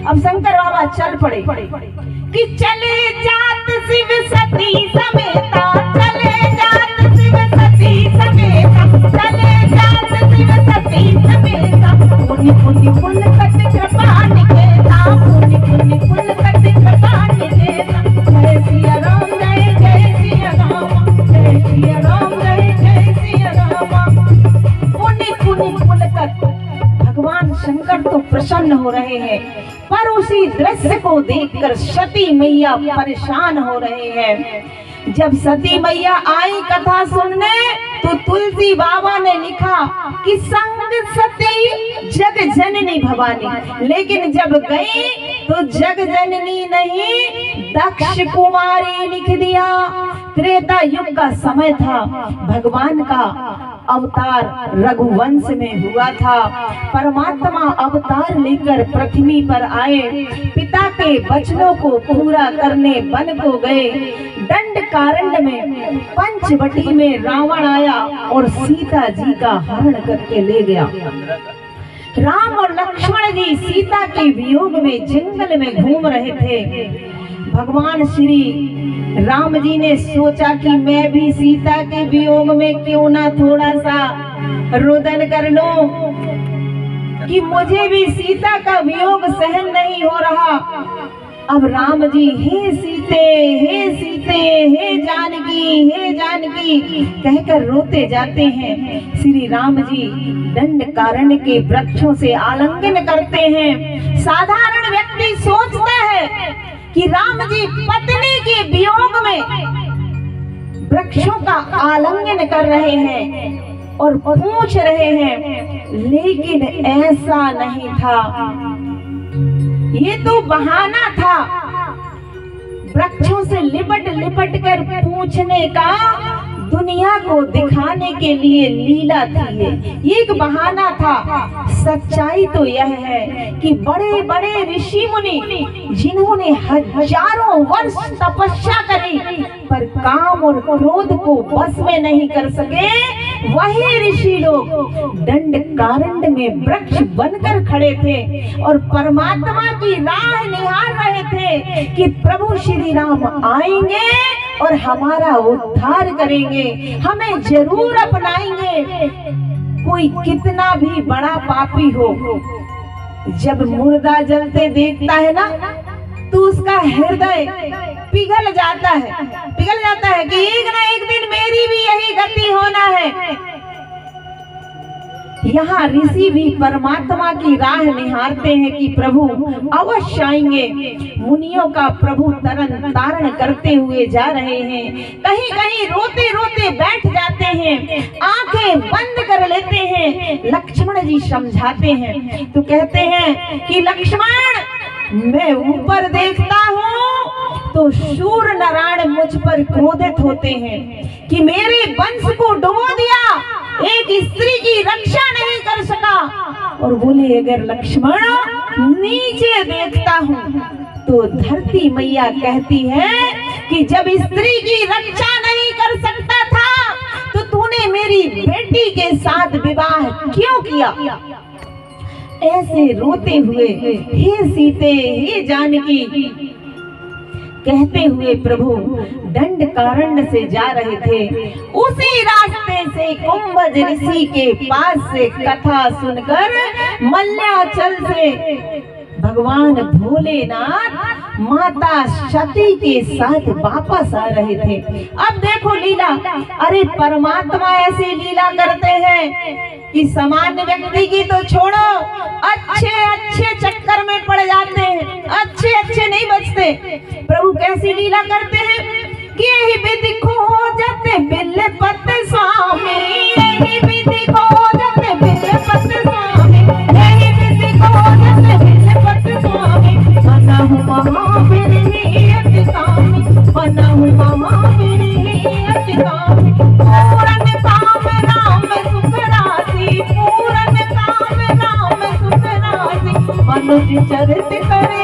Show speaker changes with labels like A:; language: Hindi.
A: अब शंकर बाबा चल पड़े कि चले जात शिव सती समेता, चले जात शिव सती समेता, चले जात शिव सती समेता, पुण्य पुण्य पुल कट कृपा निकेता, पुण्य पुण्य पुल कट कृपा निकेता। जय सिया राम, जय जय सिया राम, जय सिया राम, जय जय सिया राम। पुण्य पुण्य पुल कट। भगवान शंकर तो प्रसन्न हो रहे हैं, पर उसी दृश्य को देखकर सती मैया परेशान हो रहे हैं। जब सती मैया आई कथा सुनने तो तुलसी बाबा ने लिखा कि संग सती जग जननी भवानी, लेकिन जब गई तो जग जननी नहीं दक्ष कुमारी लिख दिया। त्रेता युग का समय था, भगवान का अवतार रघुवंश में हुआ था। परमात्मा अवतार लेकर पृथ्वी पर आए, पिता के वचनों को पूरा करने वन को गए। दंड कारण्य में पंचवटी में रावण आया और सीता जी का हरण करके ले गया। राम और लक्ष्मण जी सीता के वियोग में जंगल में घूम रहे थे। भगवान श्री राम जी ने सोचा कि मैं भी सीता के वियोग में क्यों ना थोड़ा सा रुदन कर लूं, कि मुझे भी सीता का वियोग सहन नहीं हो रहा। अब राम जी हे सीते, हे सीते, हे जानकी कहकर रोते जाते हैं। श्री राम जी दंड कारण्य के वृक्षों से आलिंगन करते हैं। साधारण व्यक्ति सोचता है कि राम जी पत्नी के वियोग में वृक्षों का आलिंगन कर रहे हैं और पूछ रहे हैं, लेकिन ऐसा नहीं था। ये तो बहाना था। वृक्षों से लिपट लिपट कर पूछने का दुनिया को दिखाने के लिए लीला थी। ये एक बहाना था। सच्चाई तो यह है कि बड़े बड़े ऋषि मुनि जिन्होंने हजारों वर्ष तपस्या करी पर काम और क्रोध को बस में नहीं कर सके, वही ऋषि लोग दंड कारण्य में वृक्ष बनकर खड़े थे और परमात्मा की राह निहार रहे थे कि प्रभु श्री राम आएंगे और हमारा उद्धार करेंगे, हमें जरूर अपनाएंगे। कोई कितना भी बड़ा पापी हो, जब मुर्दा जलते देखता है ना तो उसका हृदय पिघल जाता है कि एक ना एक दिन मेरी भी यही गति होना है। यहाँ ऋषि भी परमात्मा की राह निहारते हैं कि प्रभु अवश्य आएंगे। मुनियों का प्रभु तरन तारण करते हुए जा रहे हैं। कहीं कहीं रोते रोते बैठ जाते हैं, आंखें बंद कर लेते हैं। लक्ष्मण जी समझाते हैं तो कहते हैं कि लक्ष्मण, मैं ऊपर देखता हूँ तो सूर्य नारायण मुझ पर क्रोधित होते हैं कि मेरे वंश को डुबो दिया, एक स्त्री की रक्षा नहीं कर सका। और बोले अगर लक्ष्मण नीचे देखता हूँ तो धरती मैया कहती है कि जब स्त्री की रक्षा नहीं कर सकता था तो तूने मेरी बेटी के साथ विवाह क्यों किया। ऐसे रोते हुए हे सीते, हे जानकी कहते हुए प्रभु दंड कारण्य से जा रहे थे। उसी रास्ते से कुंभज ऋषि के पास से कथा सुनकर मल्याचल से भगवान भोलेनाथ माता सती के साथ वापस आ रहे थे। अब देखो लीला, अरे परमात्मा ऐसी लीला करते हैं कि सामान्य व्यक्ति की तो छोड़ो, अच्छे अच्छे चक्कर में पड़ जाते हैं, अच्छे अच्छे नहीं बचते। प्रभु कैसी लीला करते हैं कि यही विधि खोजते बिल्ले पत्ते स्वामी, यही विधि खोजते बिल्ले पत्ते स्वामी, यही विधि खोजते बिल्ले पत्ते स्वामी। बना हूँ महावीर ही अति कामी, बना हूँ महावीर ही अति कामी। पूरन काम राम सुख राशि, पूरन काम राम सुख राशि, मनुष्य चरित करे